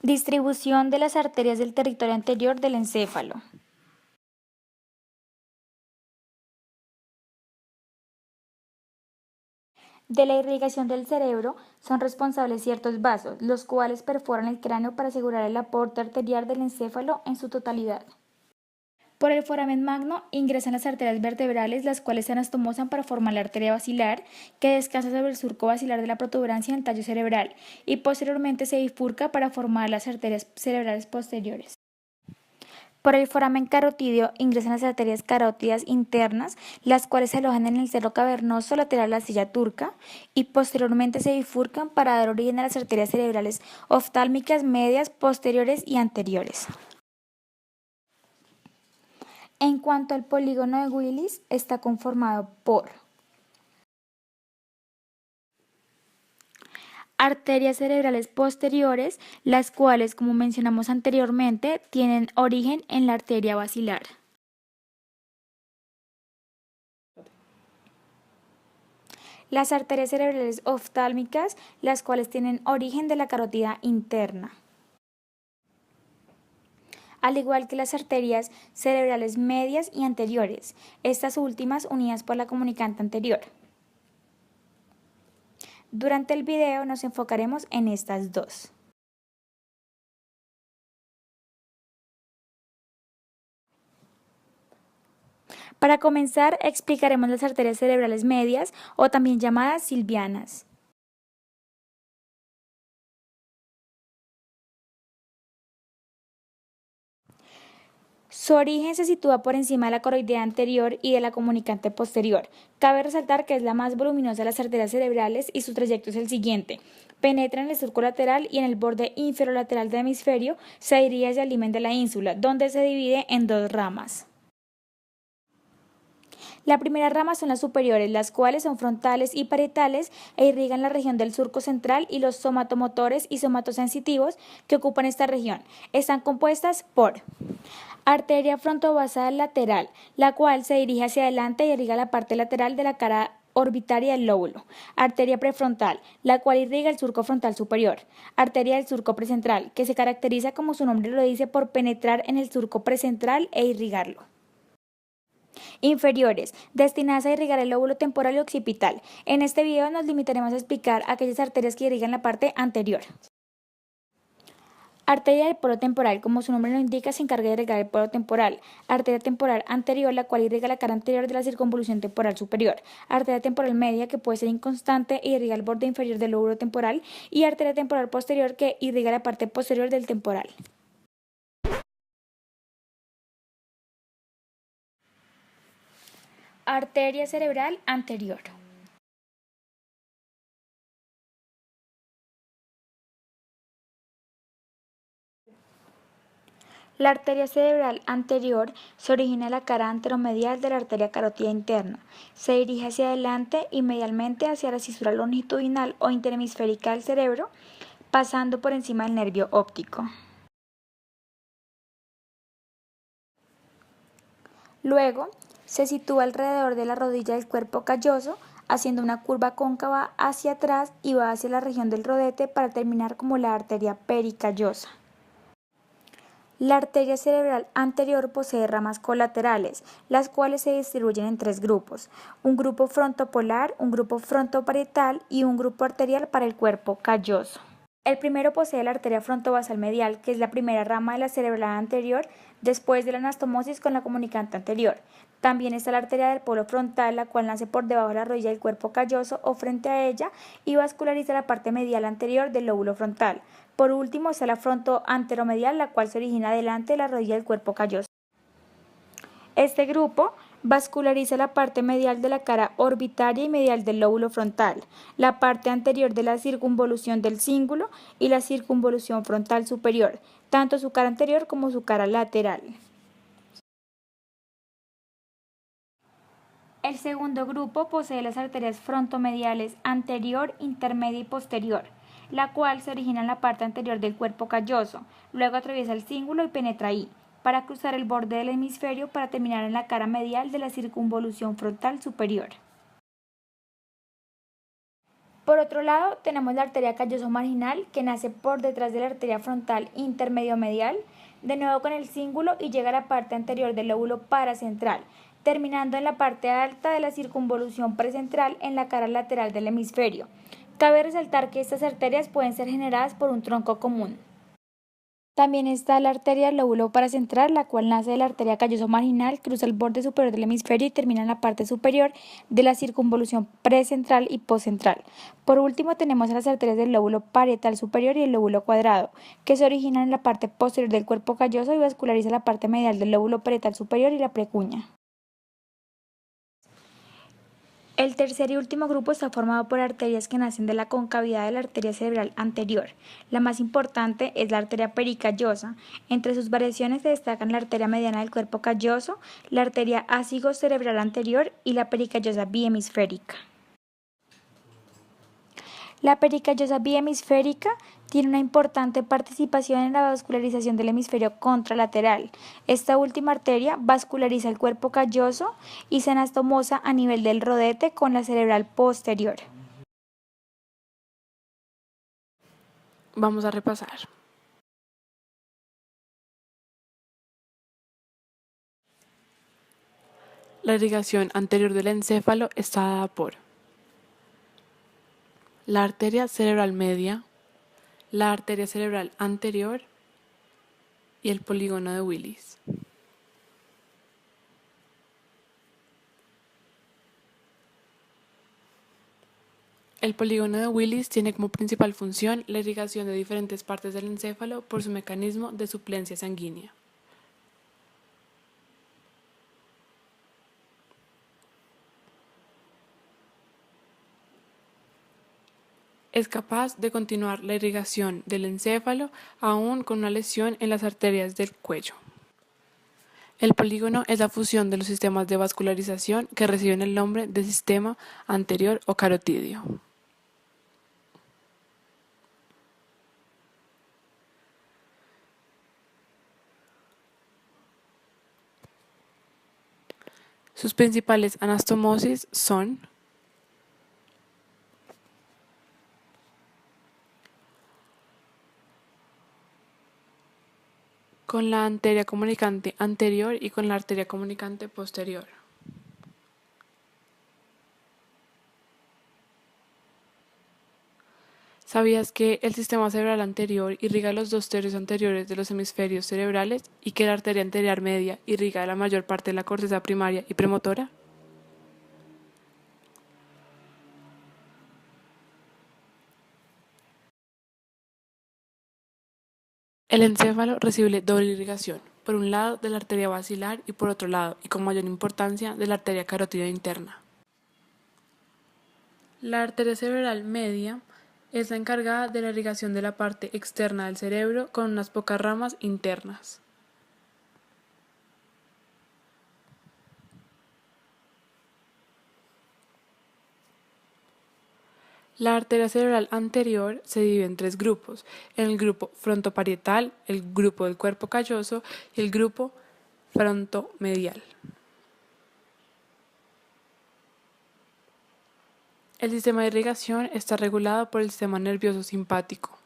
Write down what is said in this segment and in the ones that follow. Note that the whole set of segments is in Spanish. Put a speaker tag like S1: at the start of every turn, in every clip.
S1: Distribución de las arterias del territorio anterior del encéfalo. De la irrigación del cerebro son responsables ciertos vasos, los cuales perforan el cráneo para asegurar el aporte arterial del encéfalo en su totalidad. Por el foramen magno ingresan las arterias vertebrales, las cuales se anastomosan para formar la arteria basilar, que descansa sobre el surco basilar de la protuberancia del tallo cerebral, y posteriormente se bifurca para formar las arterias cerebrales posteriores. Por el foramen carotídeo ingresan las arterias carótidas internas, las cuales se alojan en el seno cavernoso lateral a la silla turca y posteriormente se bifurcan para dar origen a las arterias cerebrales oftálmicas medias, posteriores y anteriores. En cuanto al polígono de Willis, está conformado por arterias cerebrales posteriores, las cuales, como mencionamos anteriormente, tienen origen en la arteria basilar. Las arterias cerebrales oftálmicas, las cuales tienen origen de la carótida interna. Al igual que las arterias cerebrales medias y anteriores, estas últimas unidas por la comunicante anterior. Durante el video nos enfocaremos en estas dos. Para comenzar, explicaremos las arterias cerebrales medias o también llamadas silvianas. Su origen se sitúa por encima de la coroidea anterior y de la comunicante posterior. Cabe resaltar que es la más voluminosa de las arterias cerebrales y su trayecto es el siguiente. Penetra en el surco lateral y en el borde inferolateral del hemisferio se dirige hacia el himen de la ínsula, donde se divide en dos ramas. La primera rama son las superiores, las cuales son frontales y parietales e irrigan la región del surco central y los somatomotores y somatosensitivos que ocupan esta región. Están compuestas por arteria frontovasal lateral, la cual se dirige hacia adelante y irriga la parte lateral de la cara orbitaria del lóbulo. Arteria prefrontal, la cual irriga el surco frontal superior. Arteria del surco precentral, que se caracteriza, como su nombre lo dice, por penetrar en el surco precentral e irrigarlo. Inferiores, destinadas a irrigar el lóbulo temporal y occipital. En este video nos limitaremos a explicar aquellas arterias que irrigan la parte anterior. Arteria del polo temporal, como su nombre lo indica, se encarga de irrigar el polo temporal. Arteria temporal anterior, la cual irriga la cara anterior de la circunvolución temporal superior. Arteria temporal media, que puede ser inconstante e irriga el borde inferior del lóbulo temporal. Y arteria temporal posterior, que irriga la parte posterior del temporal. Arteria cerebral anterior. La arteria cerebral anterior se origina en la cara anteromedial de la arteria carótida interna. Se dirige hacia adelante y medialmente hacia la cisura longitudinal o interhemisférica del cerebro, pasando por encima del nervio óptico. Luego, se sitúa alrededor de la rodilla del cuerpo calloso, haciendo una curva cóncava hacia atrás y va hacia la región del rodete para terminar como la arteria pericallosa. La arteria cerebral anterior posee ramas colaterales, las cuales se distribuyen en tres grupos: un grupo frontopolar, un grupo frontoparietal y un grupo arterial para el cuerpo calloso. El primero posee la arteria frontovasal medial, que es la primera rama de la cerebral anterior después de la anastomosis con la comunicante anterior. También está la arteria del polo frontal, la cual nace por debajo de la rodilla del cuerpo calloso o frente a ella y vasculariza la parte medial anterior del lóbulo frontal. Por último está la frontoanteromedial, la cual se origina delante de la rodilla del cuerpo calloso. Este grupo vasculariza la parte medial de la cara orbitaria y medial del lóbulo frontal, la parte anterior de la circunvolución del cíngulo y la circunvolución frontal superior, tanto su cara anterior como su cara lateral. El segundo grupo posee las arterias frontomediales anterior, intermedia y posterior, la cual se origina en la parte anterior del cuerpo calloso, luego atraviesa el cíngulo y penetra ahí, para cruzar el borde del hemisferio para terminar en la cara medial de la circunvolución frontal superior. Por otro lado, tenemos la arteria calloso marginal, que nace por detrás de la arteria frontal intermedio-medial, de nuevo con el cíngulo, y llega a la parte anterior del lóbulo paracentral, terminando en la parte alta de la circunvolución precentral en la cara lateral del hemisferio. Cabe resaltar que estas arterias pueden ser generadas por un tronco común. También está la arteria del lóbulo paracentral, la cual nace de la arteria calloso marginal, cruza el borde superior del hemisferio y termina en la parte superior de la circunvolución precentral y postcentral. Por último, tenemos las arterias del lóbulo parietal superior y el lóbulo cuadrado, que se originan en la parte posterior del cuerpo calloso y vasculariza la parte medial del lóbulo parietal superior y la precuña. El tercer y último grupo está formado por arterias que nacen de la concavidad de la arteria cerebral anterior. La más importante es la arteria pericallosa. Entre sus variaciones se destacan la arteria mediana del cuerpo calloso, la arteria ácido-cerebral anterior y la pericallosa bihemisférica. La pericallosa bihemisférica tiene una importante participación en la vascularización del hemisferio contralateral. Esta última arteria vasculariza el cuerpo calloso y se anastomosa a nivel del rodete con la cerebral posterior.
S2: Vamos a repasar. La irrigación anterior del encéfalo está dada por la arteria cerebral media, la arteria cerebral anterior y el polígono de Willis. El polígono de Willis tiene como principal función la irrigación de diferentes partes del encéfalo por su mecanismo de suplencia sanguínea. Es capaz de continuar la irrigación del encéfalo aún con una lesión en las arterias del cuello. El polígono es la fusión de los sistemas de vascularización que reciben el nombre de sistema anterior o carotídeo. Sus principales anastomosis son con la arteria comunicante anterior y con la arteria comunicante posterior. ¿Sabías que el sistema cerebral anterior irriga los 2/3 anteriores de los hemisferios cerebrales y que la arteria anterior media irriga la mayor parte de la corteza primaria y premotora? El encéfalo recibe doble irrigación, por un lado de la arteria basilar y por otro lado, y con mayor importancia, de la arteria carótida interna. La arteria cerebral media es la encargada de la irrigación de la parte externa del cerebro con unas pocas ramas internas. La arteria cerebral anterior se divide en 3 grupos, en el grupo frontoparietal, el grupo del cuerpo calloso y el grupo frontomedial. El sistema de irrigación está regulado por el sistema nervioso simpático.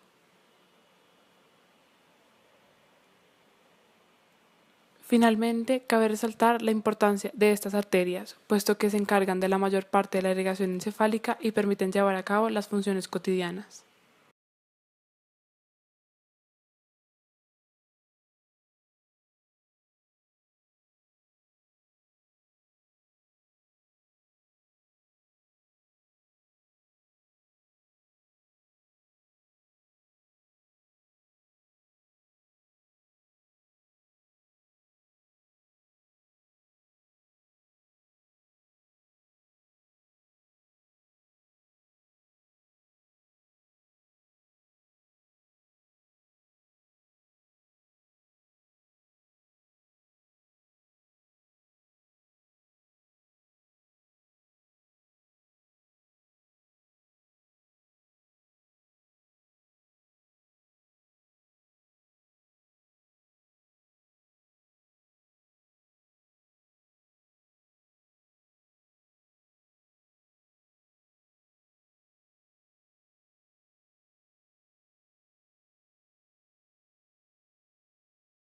S2: Finalmente, cabe resaltar la importancia de estas arterias, puesto que se encargan de la mayor parte de la irrigación encefálica y permiten llevar a cabo las funciones cotidianas.